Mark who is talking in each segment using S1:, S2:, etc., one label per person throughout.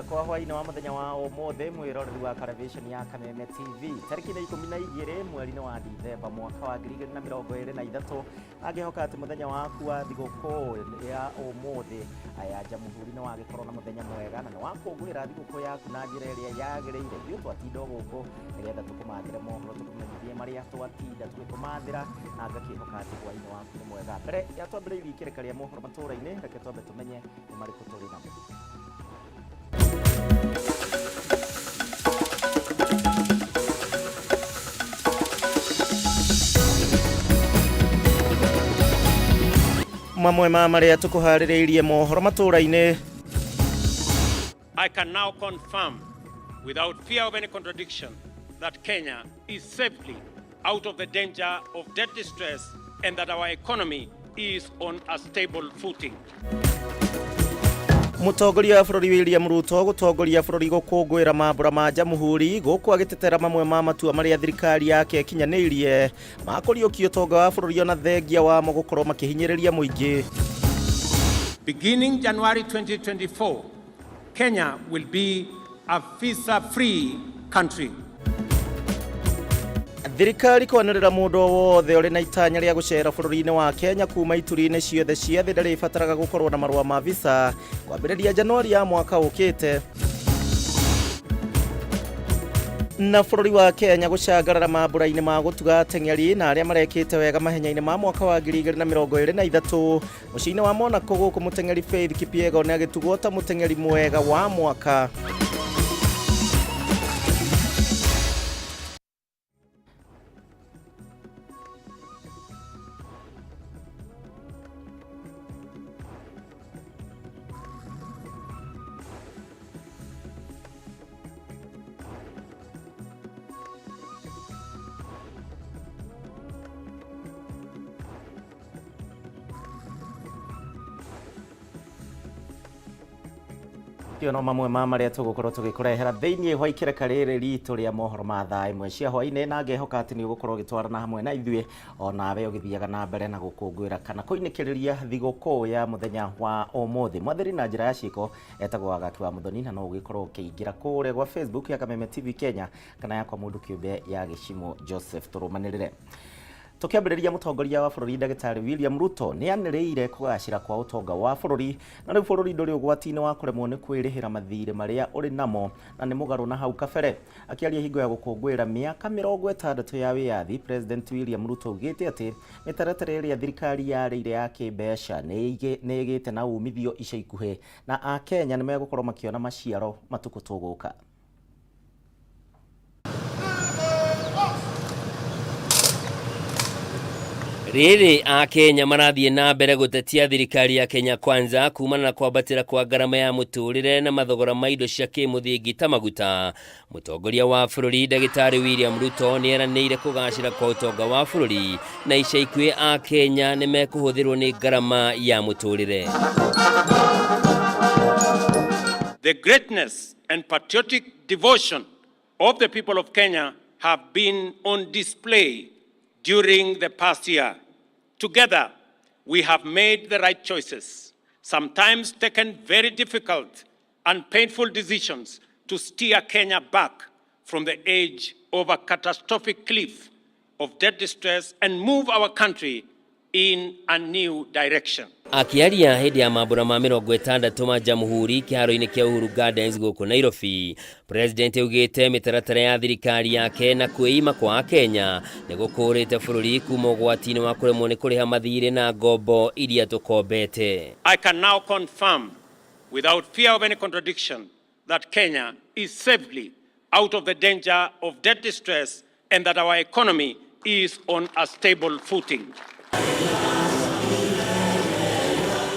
S1: kwa hwaini wa muthenya wa umothe mwiroreri wa television ya Kameme TV tariki 12 mweri wa Dithemba mwaka wa 2023 agihoka ati muthenya waku wa thigũkũ ya umothe aya jamhuri no agikorwo na muthenya mwega na no wakũngũĩra thigũkũ yaku na njĩra ĩrĩa yagĩrĩire ithuĩ twatinda gũkũ nĩgetha tũkũmathĩre mohoro tũkũmenyithie marĩa twatinda tũgĩkũmathĩra na ngakĩhoka ati hwaini waku nĩ mwega mbere ya twambĩrĩirie ikĩrĩka rĩa mohoro matũra-inĩ reke twambe tũmenye nĩ marĩkũ tũrĩ namo. Mamwe ma maria tukuhaririirie mohoro matũra-inĩ.
S2: I can now confirm without fear of any contradiction that Kenya is safely out of the danger of debt distress and that our economy is on a stable footing.
S1: Mũtongoria wa bũrũri William Ruto gũtongoria bũrũri gũkũngũĩra mambũra ma jamhuri gũkũ agĩtetera mamwe ma matua marĩa thirikari yake kinyanĩirie makũriũkia ũtonga wa bũrũri ona thengia wamo gũkorwo makĩhinyĩrĩria mũingĩ.
S2: Beginning January 2024, Kenya will be a visa-free country.
S1: Thirikari kwanĩrĩra mũndũ wothe ũrĩ na itanya rĩa gũcera bũrũri-inĩ wa Kenya kuma ituri-inĩ ciothe cia thĩ ndarĩbataraga gũkorwo na marũa ma visa kwambĩrĩria Januari ya mwaka ũkĩte. Na bũrũri wa Kenya gũcangarara mambũra-inĩ ma gũtuga ateng'eri na arĩa marekĩte wega mahenya-inĩ ma mwaka wa 2023 mũciĩ-inĩ wa Monaco gũkũ mũteng'eri Faith Kipyegon nĩ agĩtugwo ta mũteng'eri mwega wa mwaka. No mamwe ma marĩa tũgũkorwo tũgĩkũrehera thĩinĩ wa ikĩrĩka rĩrĩ ritũ rĩa mohoro ma thaa ĩmwe cia hwaĩ-inĩ na ngehoka atĩ nĩ ũgũkorwo ũgĩtwarana hamwe na ithuĩ onawe ũgĩthiaga na mbere na gũkũngũĩra kana kũinĩkĩrĩria thigũkũ ya mũthenya wa ũmũthĩ. Mwathĩri na njĩra ya ciĩko etagwo Wagati wa Muthoni na no ũgĩkorwo ũkĩingĩra kũrĩa gwa Facebook ya Kameme TV Kenya kana yakwa mũndũ kĩũmbe ya Gĩcimo Joseph tũrũmanĩrĩre. Tukiambĩrĩria mũtongoria wa bũrũri Ndagĩtarĩ William Ruto nĩ anĩrĩire kũgacĩra kwa ũtonga wa bũrũri na rĩu bũrũri ndũrĩ ũgwati-inĩ wa kũremwo nĩ kwĩrĩhĩra mathirĩ marĩa ũrĩ namo na nĩ mũgarũ na hau kabere. Akĩaria hingo ya gũkũngũĩra mĩaka 60 ya wĩyathi, President William Ruto augĩte atĩ mĩtaratara ĩrĩa thirikari yarĩire ya kĩmbeca nĩ ĩgĩte na umithio ica ikuhĩ na Akenya nĩ megũkorwo makĩona maciaro matukũ tũgũka.
S3: Rĩrĩ Akenya marathiĩ na mbere gũtetia thirikari ya Kenya Kwanza kumana na kwambatĩra kwa ngarama ya mũtũrĩre na mathogora ma indo cia kĩmũthingi ta maguta. Mũtongoria wa bũrũri Ndagĩtarĩ William Ruto nĩ eranĩire kũgacĩra kwa ũtonga wa bũrũri na ica ikuhĩ Akenya nĩ mekũhũthĩrwo nĩ ngarama ya mũtũrĩre.
S2: The greatness and patriotic devotion of the people of Kenya have been on display during the past year. Together, we have made the right choices, sometimes taken very difficult and painful decisions to steer Kenya back from the edge of a catastrophic cliff of debt distress and move our country in a new direction.
S3: Akiaria hĩndĩ ya mambũra ma 60 ma jamhuri kĩharo-inĩ kĩa Uhuru Gardens gũkũ Nairobi, President augĩte mĩtaratara ya thirikari yake na kwĩima kwa Akenya nĩ gũkũrĩte bũrũri kuma ũgwati-inĩ wa kũremwo nĩ kũrĩha mathirĩ na ngombo iria tũkombete.
S2: I can now confirm without fear of any contradiction that Kenya is safely out of the danger of debt distress and that our economy is on a stable footing.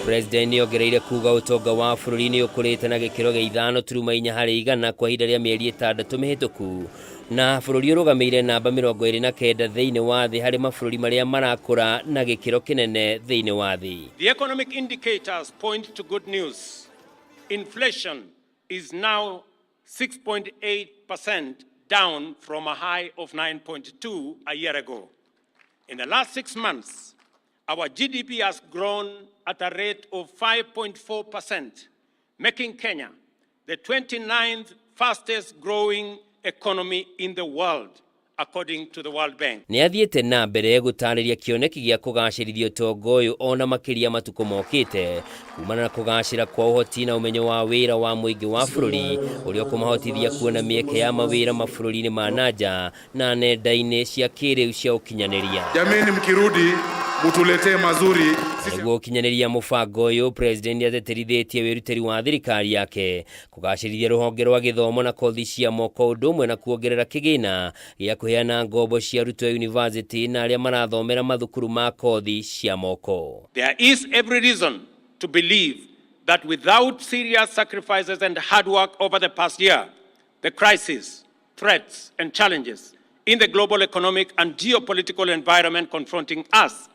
S3: President nĩ ongereire kuga ũtonga wa bũrũri nĩ ũkũrĩte na gĩkĩro gĩa 5.4% kwa ihinda rĩa mĩeri 6 mĩhĩtũku na bũrũri ũrũgamĩire namba 29 thĩinĩ wa thĩ harĩ mabũrũri marĩa marakũra na gĩkĩro kĩnene thĩinĩ wa thĩ.
S2: The economic indicators point to good news. Inflation is now 6.8% down from a high of 9.2 a year ago. In the last 6 months, our GDP has grown at a rate of 5.4%, making Kenya the 29th fastest growing economy in the world, according to the World Bank.
S3: Nĩ athiĩte na mbere gũtarĩria kĩoneki gĩa kũgacĩrithia ũtonga ũyũ ona makĩria matukũ mokĩte kumana na kũgacĩra kwa ũhoti na ũmenyo wa wĩra wa mũingĩ wa bũrũri ũrĩa ũkũmahotithia kuona mĩeke ya mawĩra mabũrũri-inĩ ma nanja na nenda-inĩ cia kĩrĩu cia ũkinyanĩria.
S4: Jameni, mkirudi mutuletee mazuri.
S3: Nĩguo ũkinyanĩria mũbango ũyũ, president ateterithĩtie wĩrutĩri wa thirikari yake kũgacĩrithia rũhonge rwa gĩthomo na kothi cia moko ũndũ ũmwe na kuongerera kĩgĩna gĩa kũheana ngombo cia arutwo university na arĩa marathomera mathukuru ma kothi cia moko.
S2: There is every reason to believe that without serious sacrifices and hard work over the past year, the crises, threats and challenges in the global economic and geopolitical environment confronting us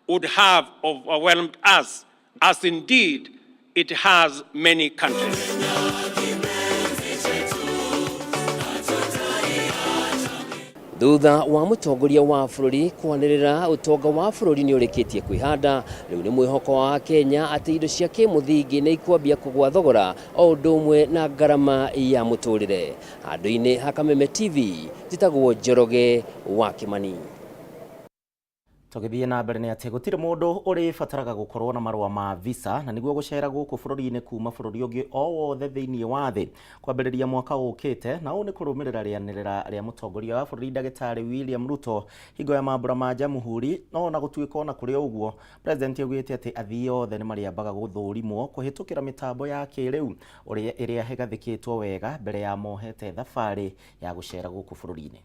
S2: would have overwhelmed us, as indeed it has many countries.
S3: Thutha wa mũtongoria wa bũrũri kwanĩrĩra ũtonga wa bũrũri nĩ ũrĩkĩtie kwĩhanda, rĩu nĩ mwĩhoko wa Kenya atĩ indo cia kĩmũthingi nĩ ikwambia kũgwa thogora o ũndũ ũmwe na ngarama ya mũtũrĩre. Handũ-inĩ ha Kameme TV, njĩtagwo Njoroge wa Kimani.
S1: Tũgĩthiĩ na mbere nĩ atĩ gũtirĩ mũndũ ũrĩbataraga gũkorwo na marũa ma visa na nĩguo gũcera gũkũ bũrũri-inĩ kuma bũrũri ũngĩ o wothe thĩinĩ wa thĩ kwambĩrĩria mwaka ũkĩte, na ũũ nĩ kũrũmĩrĩra rĩanĩrĩra rĩa mũtongoria wa bũrũri Ndagĩtarĩ William Ruto hingo ya mambura ma Jamhuri. No na gũtuĩka ona kũrĩ ũguo, president augĩte atĩ athii othe nĩ marĩambaga gũthũrimwo kũhĩtũkĩra mĩtambo ya kĩrĩu ĩrĩa hegathĩkĩtwo wega mbere ya mohete thabarĩ ya gũcera gũkũ bũrũri-inĩ.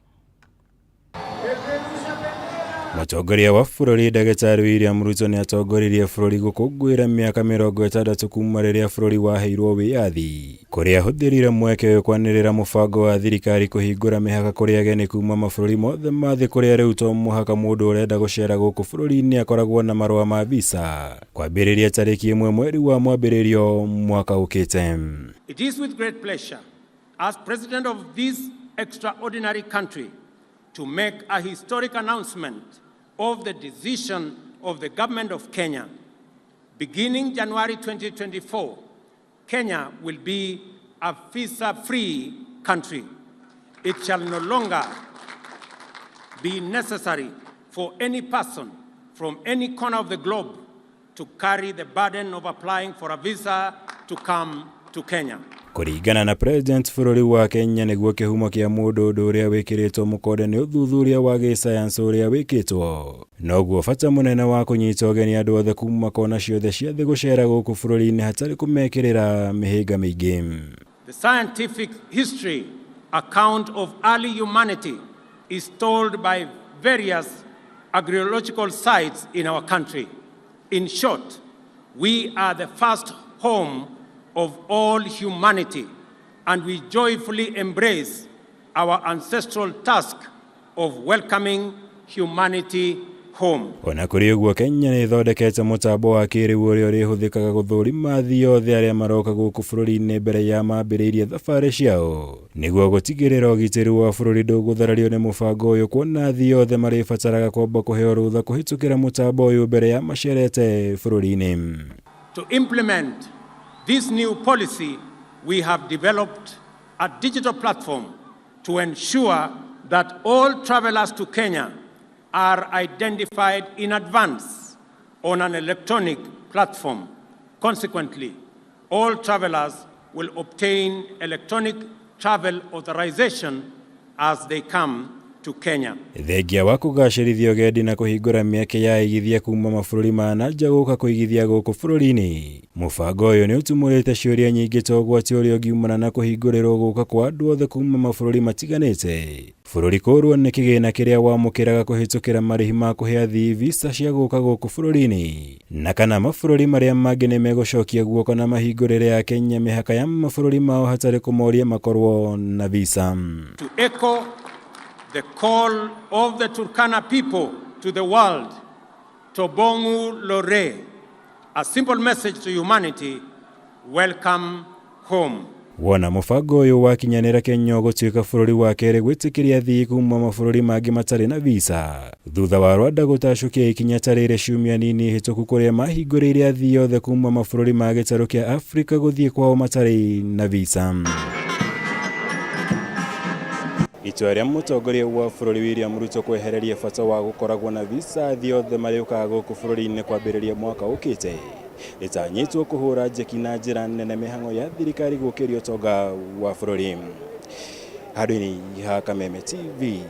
S5: Mũtongoria wa bũrũri Ndagĩtarĩ William Ruto nĩ atongoririe bũrũri gũkũngũĩra mĩaka 60 kuma rĩrĩa bũrũri waheirwo wĩyathi, kũrĩa ahũthĩrire mweke ũyũ kwanĩrĩra mũbango wa thirikari kũhingũra mĩhaka kũrĩ ageni kuma mabũrũri mothe ma thĩ, kũrĩa rĩu to mũhaka mũndũ ũrenda gũcera gũkũ bũrũri-inĩ akoragwo na marũa ma visa kwambĩrĩria tarĩki 1 mweri wa mwambĩrĩrio mwaka ũkĩte.
S2: It is with great pleasure as president of this extraordinary country to make a historic announcement of the decision of the government of Kenya. Beginning January 2024, Kenya will be a visa-free country. It shall no longer be necessary for any person from any corner of the globe to carry the burden of applying for a visa to come to Kenya.
S5: Kũringana na president bũrũri wa Kenya, nĩguo kĩhumo kĩa mũndũ ũndũ ũrĩa wĩkĩrĩtwo mũkonde nĩ ũthuthuria wa gĩsayansi ũrĩa wĩkĩtwo, noguo bata mũnene wa kũnyita ũgeni andũ othe kuma kona ciothe cia thĩ gũcera gũkũ bũrũri-inĩ hatarĩ kũmekĩrĩra mĩhĩnga mĩingĩ.
S2: The scientific history account of early humanity is told by various archaeological sites in our country. In short, we are the first home of all humanity, and we joyfully embrace our ancestral task of welcoming humanity home.
S5: Ona kũrĩ ũguo, Kenya nĩ ĩthondekete mũtambo wa kĩrĩu ũrĩa ũrĩhũthĩkaga gũthũrima athii othe arĩa maroka gũkũ bũrũri-inĩ mbere ya mambĩrĩirie thabarĩ ciao, nĩguo gũtigĩrĩra ũgitĩri wa bũrũri ndũgũtharario nĩ mũbango ũyũ, kuona athii othe marĩbataraga kwamba kũheo rũtha kũhĩtũkĩra mũtambo ũyũ mbere ya macerete bũrũri-inĩ.
S2: To implement this new policy, we have developed a digital platform to ensure that all travelers to Kenya are identified in advance on an electronic platform. Consequently, all travelers will obtain electronic travel authorization as they come to Kenya.
S5: Thengia wa kũgacĩrithia ũgendi na kũhingũra mĩeke ya igithia kuma mabũrũri ma nanja gũka kũigithia gũkũ bũrũri-inĩ, mũbango ũyũ nĩ ũtumũrĩte ciũria nyingĩ ta ũgwati ũrĩa ũngiumana na kũhingũrĩrwo gũka kwa andũ othe kuma mabũrũri matiganĩte, bũrũri kũrwo nĩ kĩgĩna kĩrĩa wamũkĩraga kũhĩtũkĩra marĩhi ma kũhe athii visa cia gũka gũkũ bũrũri-inĩ, na kana mabũrũri marĩa mangĩ nĩ megũcokia guoko na mahingũrĩre ya Kenya mĩhaka ya mabũrũri mao hatarĩ kũmoria makorwo na visa.
S2: To echo the call of the Turkana people to the world, Tobongu Lore, a simple message to humanity, welcome home.
S5: wona mubango uyu wakinyanira Kenya gutuika bururi wa kere gwitikiria athii kuma mabũrũri mangĩ matarĩ na visa thutha wa Rwanda gũtacũkia ikinya tarĩire ciumia nini hĩtũku kũrĩa mahingũrĩire athii othe kuma mabũrũri ma gĩtarũ kĩa Afrika gũthiĩ kwao matarĩ na visa. Itua rĩa mũtongoria wa bũrũri William Ruto kwehereria bata wa gũkoragwo na visa athii othe marĩũkaga gũkũ bũrũri-inĩ kwambĩrĩria mwaka ũkĩte ritanyitwo kuhura njeki na njĩra nene mĩhang'o ya thirikari gũkĩria ũtonga wa bũrũri. Handũ-inĩ ha Kameme TV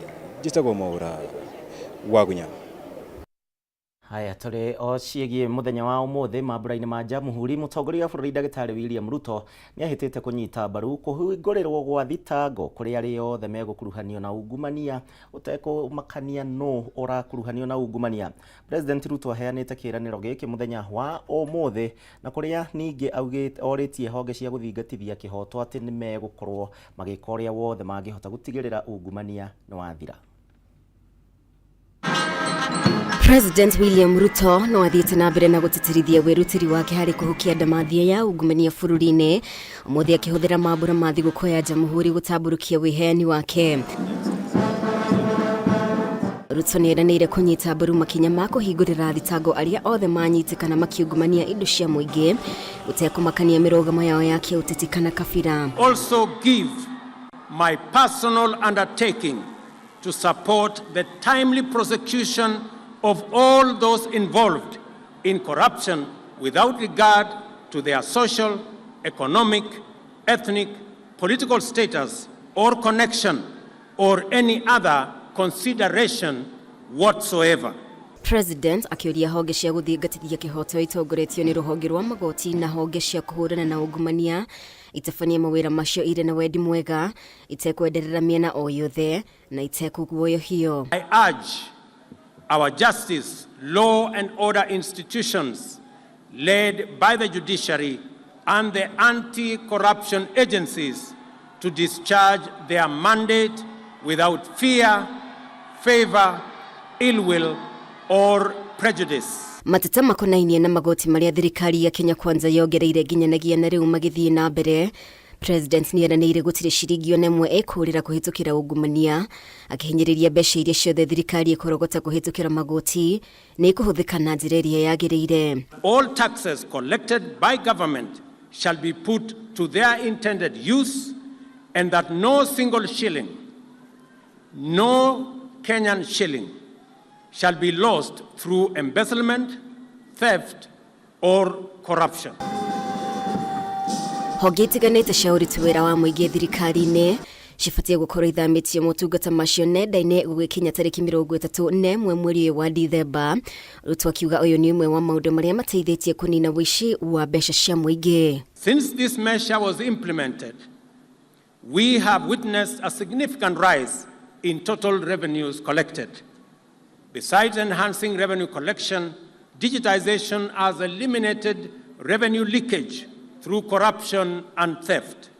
S5: njĩtagwo Mwaura Wagunya.
S1: Haya tũrĩ o ciĩgiĩ mũthenya wa ũmũthĩ mambura-inĩ ma Jamhuri, mũtongoria wa bũrũri Ndagĩtarĩ William Ruto nĩahĩtĩte kũnyita mbaru kũhingũrĩrwo gwa thitango kũrĩ arĩa othe megũkuruhanio na ungumania ũtekũmakania no ũrakuruhanio na ungumania. President Ruto aheanĩte kĩĩranĩro gĩkĩ mũthenya wa ũmũthĩ na kũrĩa ningĩ orĩtie honge cia gũthingatithia kĩhoto atĩ nĩ megũkorwo magĩka ũrĩa wothe mangĩhota gũtigĩrĩra ungumania nĩ wathira.
S6: President William Ruto no athiĩte na mbere na gũtĩtĩrithia wĩrutĩri wake harĩ kũhukia ndamathia ya ungumania bũrũri-inĩ, ũmũthĩ akĩhũthĩra mambura ma thigũkũ ya Jamhuri gũtambũrũkia wĩheani wake. Ruto nĩeranĩire kũnyita mbaru makinya ma kũhingũrĩra thitango arĩa othe manyitĩkana makiungumania indo cia mũingĩ ũtekũmakania mĩrũgamo yao ya kĩũteti kana kabira.
S2: Also give my personal undertaking to support the timely prosecution of all those involved in corruption without regard to their social, economic, ethnic, political status or connection or any other consideration whatsoever.
S6: President akĩũria honge cia gũthingatithia kĩhoto itongoretio nĩ rũhonge rwa magoti na honge cia kũhũrana na ungumania itafania mawĩra macio irĩ na wendi mwega itekwenderera mĩena o yothe na itekũguoyohio.
S2: I urge our justice, law and order institutions led by the judiciary and the anti-corruption agencies to discharge their mandate without fear, favor, ill will or prejudice.
S6: Mateta makonainie na magoti marĩa thirikari ya Kenya Kwanza yongereire nginyanagia na rĩu magĩthiĩ na mbere. President nĩeranĩire gũtirĩ ciringi ona ĩmwe ekũrĩra kũhĩtũkĩra ungumania, akĩhinyĩrĩria mbeca iria ciothe thirikari ĩkorogota kũhĩtũkĩra magoti nĩ kũhũthĩka na njĩra ĩrĩa yagĩrĩire.
S2: All taxes collected by government shall be put to their intended use and that no single shilling, no Kenyan shilling shall be lost through embezzlement, theft or corruption.
S6: Honge itiganĩte cia ũruti wĩra wa mũingĩ thirikari-inĩ cibatiĩ gũkorwo ithamĩtie motungata macio nenda-inĩ gũgĩkinya tarĩki 31 mweri wa Dithemba. Ruto akiuga ũyũ nĩ ũmwe wa maũndũ marĩa mateithĩtie kũnina ũici wa mbeca cia mũingĩ.
S2: Since this measure was implemented, we have witnessed a significant rise in total revenues collected. Besides enhancing revenue collection, digitization has eliminated revenue leakage through corruption and theft.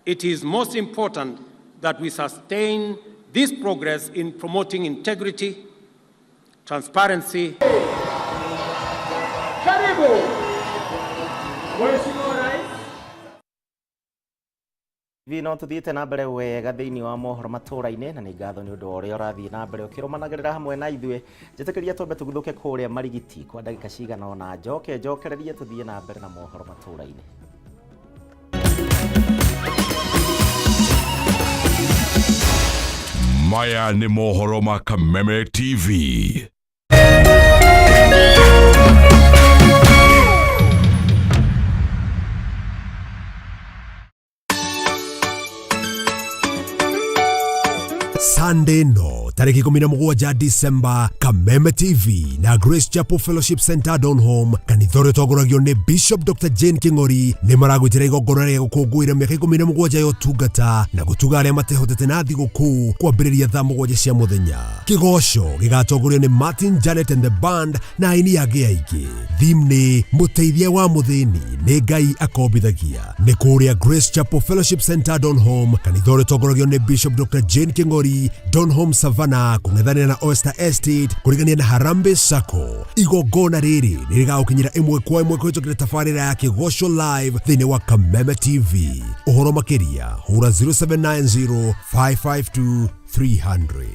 S2: It is most important that we sustain this progress in promoting integrity, transparency.
S1: Vino tuthiĩte na mbere wega thĩinĩ wa mohoro matũra-inĩ na nĩ ngatho nĩ ũndũ ũrĩa ũrathiĩ na mbere ũkĩrũmanagĩrĩra hamwe na ithuĩ. Njĩtĩkĩria twambe tũguthũke kũrĩa Marigiti kwa ndagĩka cigana ona njokererie tuthiĩ na mbere na mohoro matũra-inĩ.
S7: Maya nĩ mohoro ma Kameme TV.
S8: Sunday no tariki 17 December Kameme TV na Grace Chapel Fellowship Center Donholm kanithore togoragio ni Bishop Dr. Jane King'ori ni maragwitira igongona rĩa gũkũngũĩra mĩaka 17 ya ũtungata na gũtuga arĩa matehotete na thigũkũ kwambĩrĩria thaa 7 cia mũthenya. Kĩgoco gĩgatongorio ni Martin Janet and the band na aini angĩ aingĩ. Theme nĩ mũteithia wa mũthĩni nĩ Ngai akombithagia. Nĩ kũrĩa Grace Chapel Fellowship Center Donholm kanithore togoragio ni Bishop Dr. Jane King'ori Donholm Savannah gavana kung'ethanĩra na Oyster Estate kũrigania na Harambee Sacco. Igongona rĩrĩ nĩrĩgagũkinyĩra ĩmwe kwa ĩmwe kũhĩtũkĩra tabarĩra ya Kĩgoco live thĩinĩ wa Kameme TV. Ũhoro makĩria hũra 0790 552 300.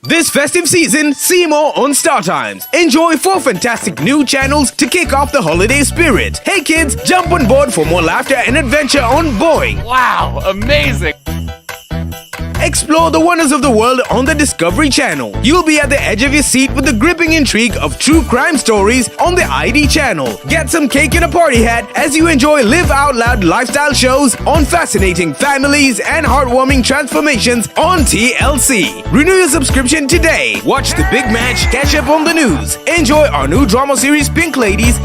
S9: This festive season, see more on Star Times. Enjoy 4 fantastic new channels to kick off the holiday spirit. Hey kids, jump on board for more laughter and adventure on Boeing.
S10: Wow, amazing!
S9: Explore the wonders of the world on the Discovery Channel. You'll be at the edge of your seat with the gripping intrigue of true crime stories on the ID Channel. Get some cake and a party hat as you enjoy live out loud lifestyle shows on fascinating families and heartwarming transformations on TLC. Renew your subscription today. Watch the big match, catch up on the news, enjoy our new drama series Pink Ladies,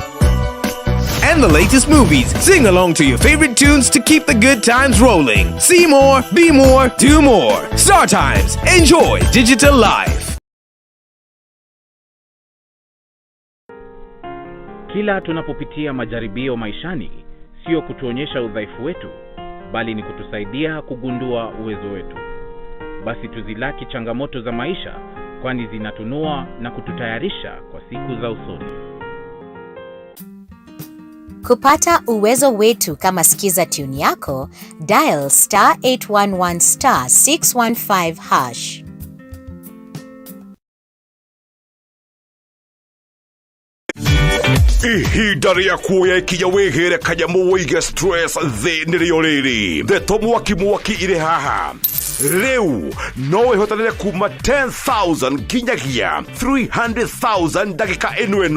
S9: and the latest movies. Sing along to your favorite tunes to keep the good times rolling. See more, be more, do more. Star Times. Enjoy digital life.
S11: Kila tunapopitia majaribio maishani, sio kutuonyesha udhaifu wetu, bali ni kutusaidia kugundua uwezo wetu. Basi tuzilaki changamoto za maisha, kwani zinatunua na kututayarisha kwa siku za usoni.
S12: Kupata uwezo wetu kama sikiza tune yako, dial *811 *615#.
S7: Ihinda rĩa kuoya ikinya wĩgĩre kanyamu wĩige stress thĩ nĩrĩo rĩrĩ. Ndeto mwaki irĩ haha. Rĩu no wĩhotanĩre kuma 10,000 nginyagia 300,000 ndagĩka ĩno.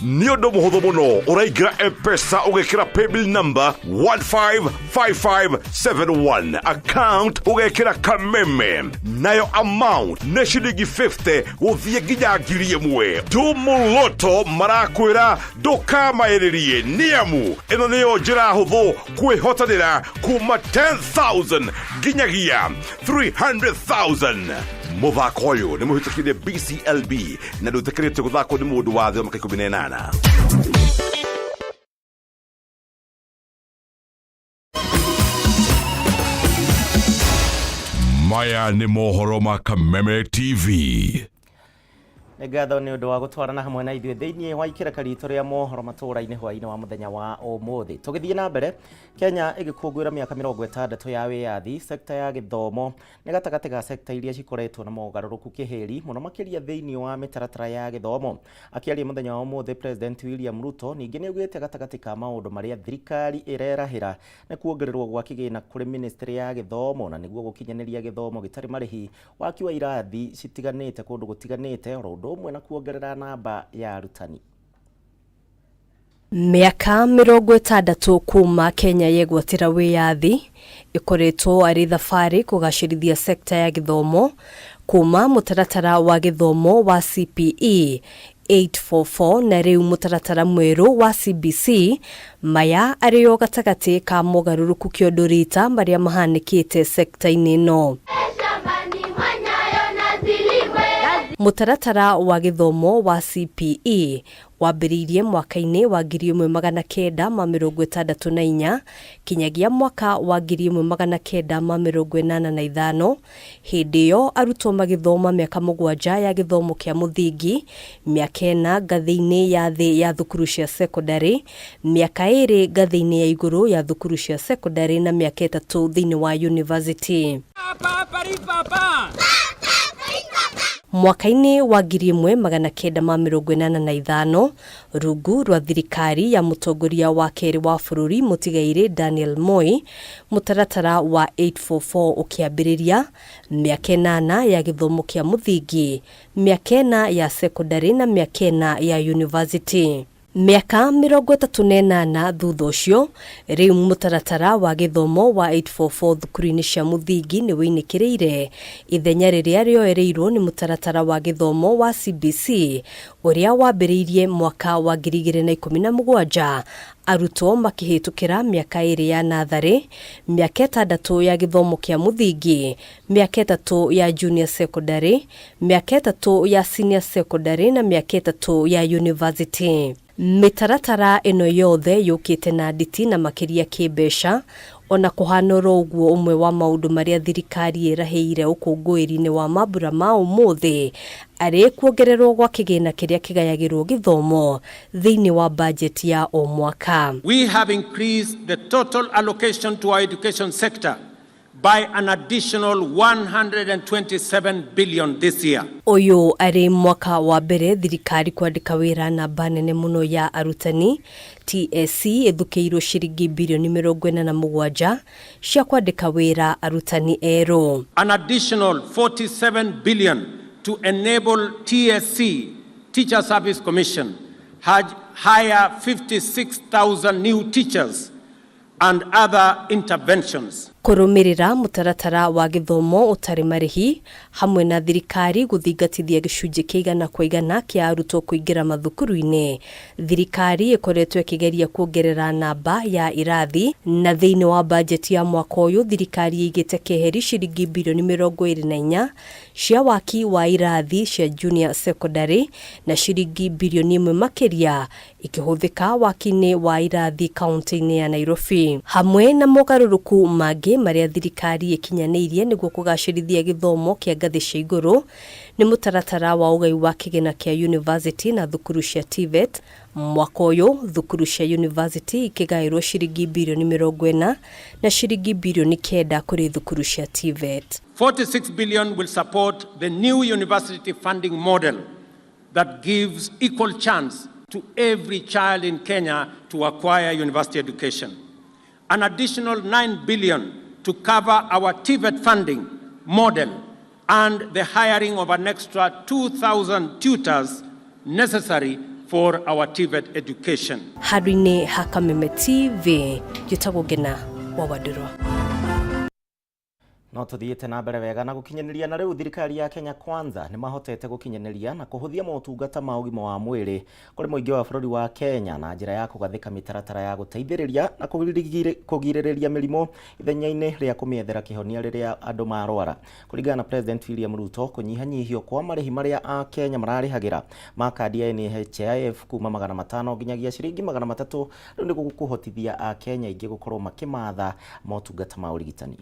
S7: Nĩ ũndũ mũhũthũ mũno. Ũraingĩra M-Pesa ũgekĩra paybill number 155571. Account ũgekĩra Kameme. Nayo amount nĩ ciringi 50 gũthiĩ nginya 1,000. Tumuloto marakwĩra ndũkamaĩrĩrie nĩamu ĩno nĩyo njĩra hũthũ kwĩhotanĩra kuma 10,000 nginyagia 300,000. Mũthako ũyũ nĩ mũhĩtũkĩire BCLB na ndũtĩkĩrĩtio gũthakwo nĩ mũndũ wa thĩ wa mĩaka 18. Maya nĩ mohoro ma Kameme TV.
S1: Ngatho nĩ ũndũ wa gũtwarana hamwe na ithuĩ thĩinĩ wa ikĩreka ritũ rĩa mohoro matũra-inĩ hwaĩ-inĩ wa mũthenya wa ũmũthĩ. Tũgĩthiĩ na mbere, Kenya ĩgĩkũngũĩra mĩaka 60 ya wĩyathi. Sekta ya gĩthomo nĩ gatagatĩ ga sekta iria cikoretwo na mogarũrũku kĩhĩri mũno makĩria thĩinĩ wa mĩtaratara ya gĩthomo. Akĩaria mũthenya wa ũmũthĩ, President William Ruto ningĩ nĩ augĩte gatagatĩ ka maũndũ marĩa thirikari ĩrerahĩra nĩ kuongererwo gwa kĩgĩna kũrĩ ministry ya gĩthomo na nĩguo gũkinyanĩria gĩthomo gĩtarĩ marĩhi, waki wa irathi citiganĩte kũndũ gũtiganĩte, oro ũndũ ũmwe na kuongerera namba ya arutani.
S13: Mĩaka 60 kuma Kenya yegwatĩra wĩyathi ĩkoretwo arĩ thabarĩ kũgacĩrithia sekta ya gĩthomo kuma mũtaratara wa gĩthomo wa CPE 844 na rĩu mũtaratara mwerũ wa CBC. Maya arĩo gatagatĩ ka mogarũrũku kĩondo rita marĩa mahanĩkĩte sekta-inĩ ĩno. Mũtaratara wa gĩthomo wa CPE wambĩrĩirie mwaka-inĩ wa 1964 kinyagia mwaka wa 1985. Hĩndĩ ĩyo arutwo magĩthoma mĩaka 7 ya gĩthomo kĩa mũthingi, mĩaka 4 ngathĩ-inĩ ya thĩ ya thukuru cia secondary, mĩaka 2 ngathĩ-inĩ ya igũrũ ya thukuru cia secondary na mĩaka 3 thĩinĩ wa university. Mwaka-inĩ wa 1985, rungu rwa thirikari ya mũtongoria wa kerĩ wa bũrũri mũtigairĩ Daniel Moi, mũtaratara wa 844 ũkĩambĩrĩria, mĩaka 8 ya gĩthomo kĩa mũthingi, mĩaka 4 ya secondary na mĩaka 4 ya university. Miaka 38 thutha ũcio, rĩu mũtaratara wa gĩthomo wa 844 thukuru-inĩ cia mũthingi nĩ wĩinĩkĩrĩire ithenya rĩrĩa rĩoereirwo nĩ mũtaratara wa gĩthomo wa CBC ũrĩa wambĩrĩirie mwaka wa 2017, arutwo makĩhĩtũkĩra mĩaka 2 ya natharĩ, mĩaka 6 ya gĩthomo kĩa mũthingi, mĩaka 3 ya junior secondary, mĩaka 3 ya senior secondary na mĩaka 3 ya university. Mĩtaratara ĩno yothe yũkĩte na nditi na makĩria kĩmbeca, Ona kuhanoro uguo umwe wa maundu maria thirikari iraheire ukungwiri-ini wa mambura ma umuthi ari kuongererwo gwa kigina kiria kigayagirwo githomo thiini wa budget ya o mwaka.
S2: We have increased the total allocation to our education sector by an additional 127 billion this year.
S13: Oyo ari mwaka wa mbere thirikari kwandika wira namba nene muno ya arutani. TSC ithukiirwo ciringi bilioni 47 cia kwandika wira arutani ero.
S2: An additional 47 billion to enable TSC, Teacher Service Commission, hire 56,000 new teachers and other interventions.
S13: Kurumirira mutaratara wa githomo utari marihi hamwe na thirikari guthingatithia gicunji kiigana kwa igana kia arutwo kuingira mathukuru-ini. Thirikari ikoretwo ikigeria kuongerera namba ya irathi na thiini wa budget ya mwaka uyu thirikari igite keheri ciringi bilioni 24 cia waki wa irathi cia junior secondary na ciringi bilioni 1 makiria ikihuthika waki-ini wa irathi kaunti-ini ya Nairobi hamwe na mogaruruku magi maria thirikari ikinyanirie niguo kugacirithia githomo kia ngathi cia iguru ni mutaratara wa ugai wa kigina kia university na thukuru cia TVET. Mwaka uyu thukuru cia university ikigairwo ciringi bilioni 40 na ciringi bilioni 9 kuri thukuru cia TVET.
S2: 46 billion will support the new university funding model that gives equal chance to every child in Kenya to acquire university education. An additional 9 billion to cover our TVET funding model and the hiring of an extra 2,000 tutors necessary for our TVET education.
S13: Harine Kameme TV jutagogena wawadurwa.
S1: No tuthiite na mbere wega na gukinyaniria na riu thirikari ya Kenya Kwanza ni mahotete gukinyaniria na kuhuthia motungata ma ugima wa mwiri kuri muingi wa bururi wa Kenya na njira ya kugathika mitaratara ya guteithiriria na kugiririria mirimo ithenya-ini ria kumiethera kihonia riria andu marwara. Kuringana na President William Ruto, kunyihanyihio kwa marihi maria a Kenya mararihagira ma kandi ya NHIF kuma 500 nginyagia ciringi 300 riu ni gukuhotithia a Kenya ingi gukorwo makimatha motungata ma urigitani.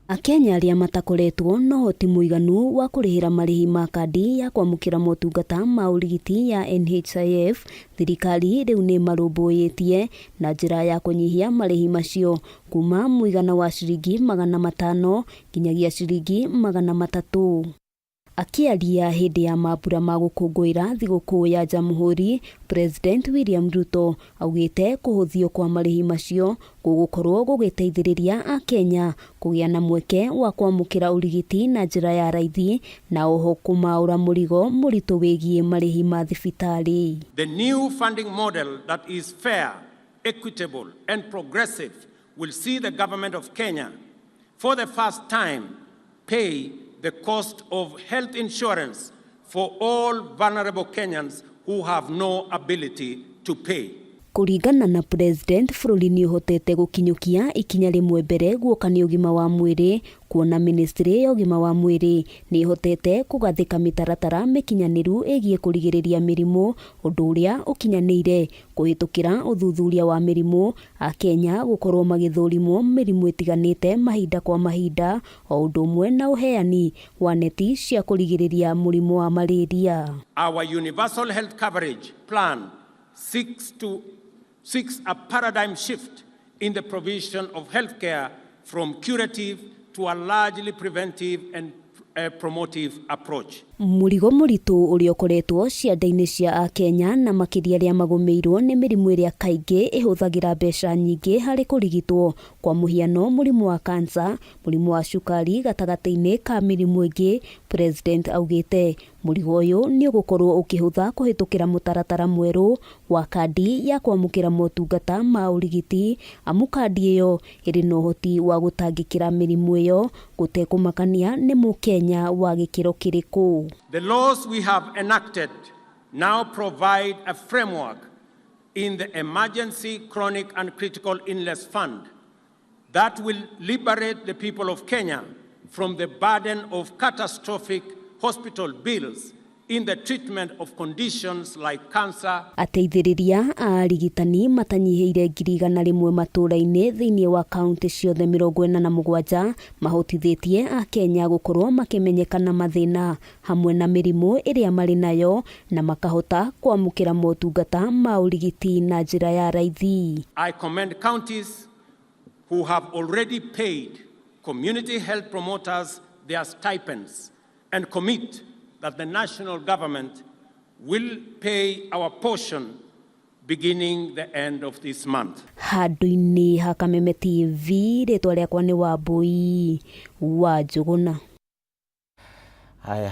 S10: Akenya aria matakoretwo no hoti muiganu wa kurihira marihi ma kandi ya kwamukira motungata ma urigiti ya NHIF, thirikari riu ni marumbuitie na njira ya kunyihia marihi macio kuma muigana wa ciringi 500 nginyagia ciringi 300. Akiaria hindi ya mambura ma gukungwira thiguku ya Jamhuri, President William Ruto augite kuhuthio kwa marihi macio gugukorwo gugiteithiriria a Kenya kugia na mweke wa kwamukira urigiti na njira ya raithi na oho kumaura murigo muritu wigie marihi ma thibitari.
S2: The new funding model that is fair, equitable and progressive will see the government of Kenya for the first time pay the cost of health insurance for all vulnerable Kenyans who have no ability to pay.
S10: Kuringana na President, bururi ni uhotete gukinyukia ikinya rimwe mbere guokania ugima wa mwiri, kuona ministry ya ugima wa mwiri ni ihotete kugathika mitaratara mikinyaniru egie kurigiriria mirimu, undu uria ukinyaniire kuhitukira uthuthuria wa mirimu a Kenya gukorwo magithurimwo mirimu itiganite mahinda kwa mahinda, o undu umwe na uheani wa neti cia kurigiriria murimu wa malaria.
S2: Our universal health coverage plan seeks a paradigm shift in the provision of healthcare from curative to a largely preventive and promotive approach.
S10: Murigo muritu uria ukoretwo cianda-ini cia a Kenya na makiria ria magumirwo ni mirimu iria kaingi ihuthagira mbeca nyingi hari kurigitwo, kwa muhiano murimu wa cancer, murimu wa cukari gatagati-ini ka mirimu ingi. President augite murigo uyu ni ugukorwo ukihutha kuhitukira mutaratara mweru wa kandi ya kwamukira motungata ma urigiti, amu kandi iyo iri no hoti wa gutangikira mirimu iyo gutekumakania ni mukenya wa gikiro kiriku.
S2: The laws we have enacted now provide a framework in the Emergency, Chronic and Critical Illness Fund that will liberate the people of Kenya from the burden of catastrophic hospital bills in the treatment of conditions like cancer.
S10: Ateithĩrĩria a arigitani matanyihiire 100 matũũra-inĩ thĩinĩ wa kaunti ciothe 47 mahotithĩtie a Kenya gũkorwo makĩmenyekana mathĩna hamwe na mĩrimũ ĩrĩa marĩ nayo na makahota kwamũkĩra motungata ma ũrigiti na njĩra ya raithi.
S2: I commend counties who have already paid community health promoters their stipends and commit that the national government will pay our portion beginning the end of this month.
S10: Handũ-inĩ ha Kameme TV, rĩtwa rĩakwa nĩ Wambui wa Njũgũna.
S1: Haya,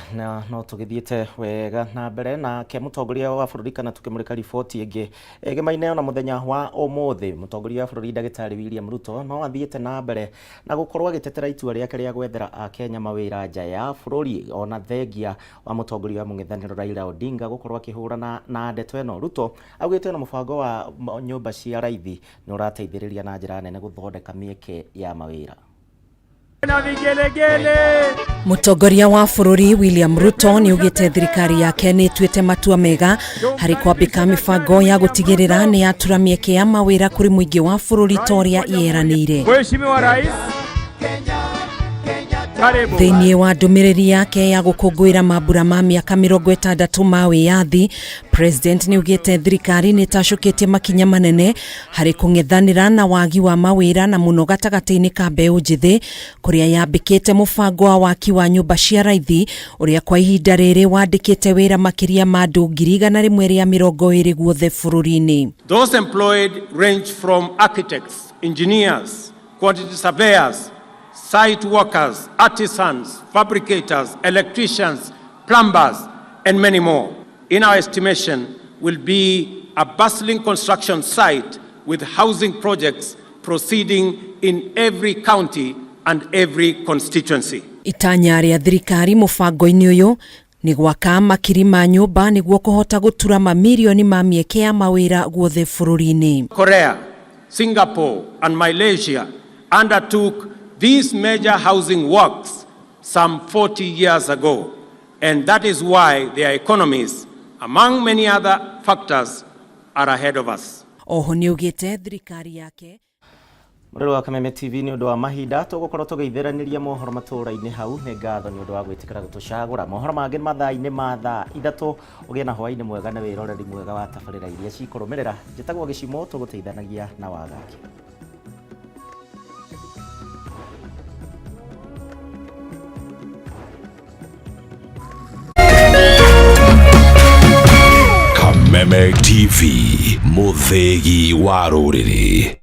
S1: no tugithiete wega na mbere na ke mutongoria wa bũrũri kana tukimurika riboti ĩngĩ ĩgĩmaine na muthenya wa ũmũthĩ mutongoria wa bũrũri Ndagĩtarĩ William Ruto no athiĩte na mbere na gũkorwo agĩtetera itua rĩake rĩa gwethera a Kenya mawĩra nja ya bũrũri ona thengia wa mutongoria wa mũng'ethanĩro Raila Odinga gũkorwo akĩhũrana na ndeto ĩno. Ruto augĩte na mũbango wa nyũmba cia raithi nĩ ũrateithĩrĩria na njĩra nene gũthondeka mĩeke ya mawĩra.
S14: Mutongoria wa bũrũri William Ruto ni ugite thirikari yake ni tuite matua mega hari kwambika mibango ya gutigirira ni yatura mieke ya mawira kuri muingi wa bũrũri toria yeranire.
S15: Mheshimiwa Rais,
S14: Thĩinĩ wa ndũmĩrĩri yake ya gũkũngũĩra mambura ma mĩaka 60 ma wĩyathi, President nĩ ugĩte thirikari nĩ tacũkĩtie makinya manene harĩ kũng'ethanĩra na wagi wa mawĩra na mũno gatagatĩ-inĩ ka mbeũ njĩthĩ, kũrĩa yambĩkĩte mũbango wa waki wa nyũmba cia raithi ũrĩa kwa ihinda rĩrĩ wandĩkĩte wĩra makĩria ma andũ 120,000 guothe bũrũri-inĩ.
S2: Those employed range from architects, engineers, quantity surveyors, site workers, artisans, fabricators, electricians, plumbers, and many more. In our estimation, will be a bustling construction site with housing projects proceeding in every county and every constituency.
S14: Itanya rĩa thirikari mũbango-inĩ ũyũ ni gwaka makiri ma nyũmba nĩguo kũhota gũtura mamirioni ma mĩeke ya mawĩra guothe bũrũri-inĩ.
S2: Korea, Singapore, and Malaysia undertook these major housing works some 40 years ago, and that is why their economies, among many other factors, are ahead of us.
S14: Oho ni ugite thirikari yake
S1: Mũrĩrũ wa Kameme TV nĩ ũndũ wa mahinda tũgũkorwo tũgĩithĩranĩria mohoro matũũra-inĩ hau nĩ ngatho nĩ ũndũ wa gwĩtĩkĩra gũtũcagũra mohoro mangĩ mathaa-inĩ ma thaa 3 ũgĩe na hwaĩ-inĩ mwega na wĩroreri mwega wa tabarĩra iria cikũrũmĩrĩra. Njĩtagwo Gĩcimo, tũgũteithanagia na wagaki.
S7: Kameme TV, mũthĩgi wa rũrĩrĩ.